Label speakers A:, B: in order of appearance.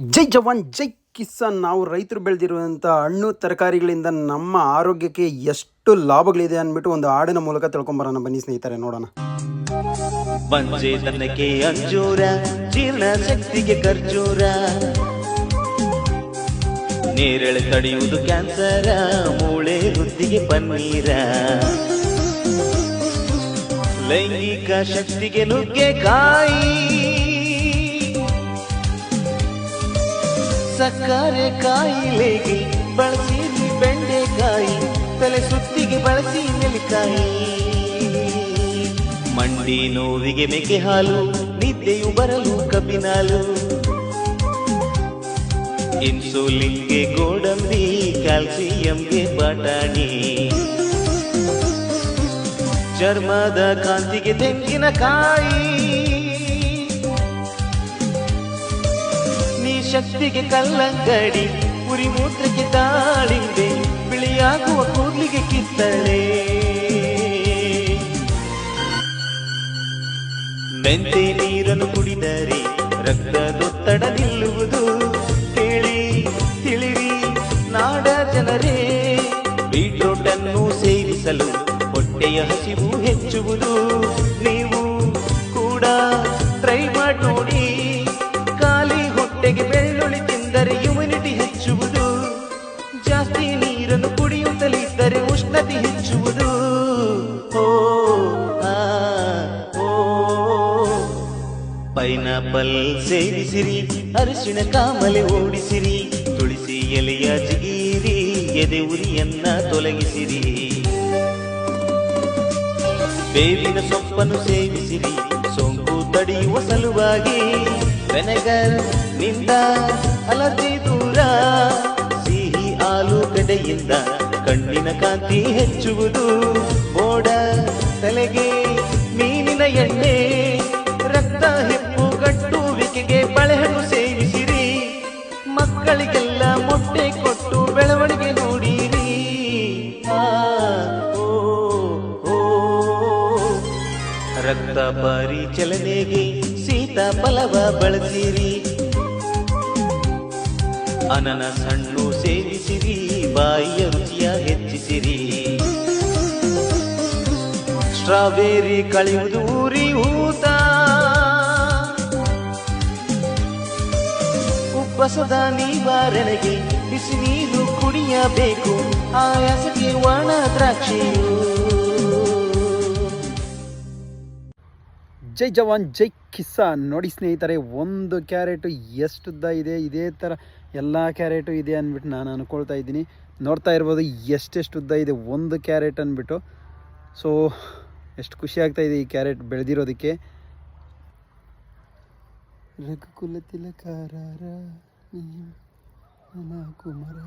A: ಜೈ ಜವಾನ್ ಜೈ ಕಿಸಾನ್. ನಾವು ರೈತರು ಬೆಳೆದಿರುವಂಥ ಹಣ್ಣು ತರಕಾರಿಗಳಿಂದ ನಮ್ಮ ಆರೋಗ್ಯಕ್ಕೆ ಎಷ್ಟು ಲಾಭಗಳಿದೆ ಅಂದ್ಬಿಟ್ಟು ಒಂದು ಹಾಡಿನ ಮೂಲಕ ತಿಳ್ಕೊಂಬರೋಣ ಬನ್ನಿ ಸ್ನೇಹಿತರೆ, ನೋಡೋಣ.
B: ಬಂಜೆ ತನಕ್ಕೆ ಅಂಜೂರ, ಜೀರ್ಣ ಶಕ್ತಿಗೆ ಖರ್ಜೂರ, ನೇರಳೆ ತಡೆಯುವುದು ಕ್ಯಾನ್ಸರ, ಮೂಳೆ ವೃದ್ಧಿಗೆ ಪನ್ನೀರ, ಲೈಂಗಿಕ ಶಕ್ತಿಗೆ ನುಗ್ಗೆಕಾಯಿ, ಸಕ್ಕರೆ ಕಾಯಿಲೆಗೆ ಬಳಸಿ ಬೆಂಡೆಕಾಯಿ, ತಲೆ ಸುತ್ತಿಗೆ ಬಳಸಿ ನೆಲ್ಲಿಕಾಯಿ, ಮಂಡಿ ನೋವಿಗೆ ಮೇಕೆ ಹಾಲು, ನಿದ್ದೆಯು ಬರಲು ಕಬ್ಬಿನಾಲು, ಇನ್ಸುಲಿನ್ಗೆ ಗೋಡಂಬಿ, ಕ್ಯಾಲ್ಸಿಯಂಗೆ ಬಟಾಣಿ, ಚರ್ಮದ ಕಾಂತಿಗೆ ತೆಂಗಿನಕಾಯಿ, ಶಕ್ತಿಗೆ ಕಲ್ಲಂಗಡಿ, ಉರಿ ಮೂತ್ರಕ್ಕೆ ದಾಳಿಂಬೆ, ಬಿಳಿಯಾಗುವ ಕೂದಲಿಗೆ ಕಿತ್ತಳೆ, ಮೆಂತೆ ನೀರನ್ನು ಕುಡಿದರೆ ರಕ್ತದೊತ್ತಡ ನಿಲ್ಲುವುದು, ಕೇಳಿ ತಿಳಿರಿ ನಾಡ ಜನರೇ, ಬೀಟ್ರೂಟ್ ಅನ್ನು ಸೇವಿಸಲು ಹೊಟ್ಟೆಯ ಹಸಿವು ಹೆಚ್ಚುವುದು, ನೀವು ಕೂಡ ಟ್ರೈ ಮಾಡಿ ನೋಡಿ. ಹೊಟ್ಟೆಗೆ ಬೆಳ್ಳುಳ್ಳಿ ತಿಂದರೆ ಇಮ್ಯುನಿಟಿ ಹೆಚ್ಚುವುದು, ಜಾಸ್ತಿ ನೀರನ್ನು ಕುಡಿಯುತ್ತಲಿದ್ದರೆ ಉಷ್ಣತೆ ಹೆಚ್ಚುವುದು. ಪೈನಾಪಲ್ ಸೇವಿಸಿರಿ, ಅರಿಶಿಣ ಕಾಮಲೆ ಓಡಿಸಿರಿ, ತುಳಸಿ ಎಲೆಯ ಜಿಗಿರಿ, ಎದೆ ಉರಿಯನ್ನ ತೊಲಗಿಸಿರಿ, ಬೇವಿನ ಸೊಪ್ಪನ್ನು ಸೇವಿಸಿರಿ, ಸೋಂಕು ತಡೆಯುವ ಸಲುವಾಗಿ, ವೆನೆಗರ್ ನಿಂದ ಅಲರ್ಜಿ ದೂರ, ಸಿಹಿ ಆಲೂಗಡ್ಡೆಯಿಂದ ಕಣ್ಣಿನ ಕಾಂತಿ ಹೆಚ್ಚುವುದು, ಮೋಡ ತಲೆಗೆ ಮೀನಿನ ಎಣ್ಣೆ, ರಕ್ತ ಹೆಪ್ಪುಗಟ್ಟುವಿಕೆಗೆ ಬಳೆಹಣ್ಣು ಸೇವಿಸಿರಿ, ಮಕ್ಕಳಿಗೆಲ್ಲ ಮೊಟ್ಟೆ ಕೊಟ್ಟು ಬೆಳವಣಿಗೆ ನೋಡಿರಿ. ರಕ್ತ ಪರಿಚಲನೆಗೆ ಸೀತಾಫಲವ ಬಳಸಿರಿ, ಅನನಸ್ ಹಣ್ಣು ಸೇವಿಸಿರಿ, ಬಾಯಿಯ ರುಚಿಯ ಹೆಚ್ಚಿಸಿರಿ, ಸ್ಟ್ರಾಬೆರಿ ಕಳೆಯುವುದು ಊರಿ ಊತ, ಉಬ್ಬಸದ ನಿವಾರಣೆಗೆ ಬಿಸಿ ನೀರು ಕುಡಿಯಬೇಕು, ಆಯಾಸಕ್ಕೆ ಒಣ ದ್ರಾಕ್ಷಿಯು.
A: ಜೈ ಜವಾನ್ ಜೈ ಕಿಸಾನ್. ನೋಡಿ ಸ್ನೇಹಿತರೆ, ಒಂದು ಕ್ಯಾರೆಟು ಎಷ್ಟುದ್ದ ಇದೆ, ಇದೇ ಥರ ಎಲ್ಲ ಕ್ಯಾರೆಟು ಇದೆ ಅಂದ್ಬಿಟ್ಟು ನಾನು ಅಂದ್ಕೊಳ್ತಾ ಇದ್ದೀನಿ. ನೋಡ್ತಾ ಇರ್ಬೋದು ಎಷ್ಟೆಷ್ಟು ಉದ್ದ ಇದೆ ಒಂದು ಕ್ಯಾರೆಟ್ ಅಂದ್ಬಿಟ್ಟು. ಸೊ ಎಷ್ಟು ಖುಷಿ ಆಗ್ತಾ ಇದೆ ಈ ಕ್ಯಾರೆಟ್ ಬೆಳೆದಿರೋದಕ್ಕೆ. ರಘುಕುಲ ತಿಲಕಾರ ಕುಮಾರ.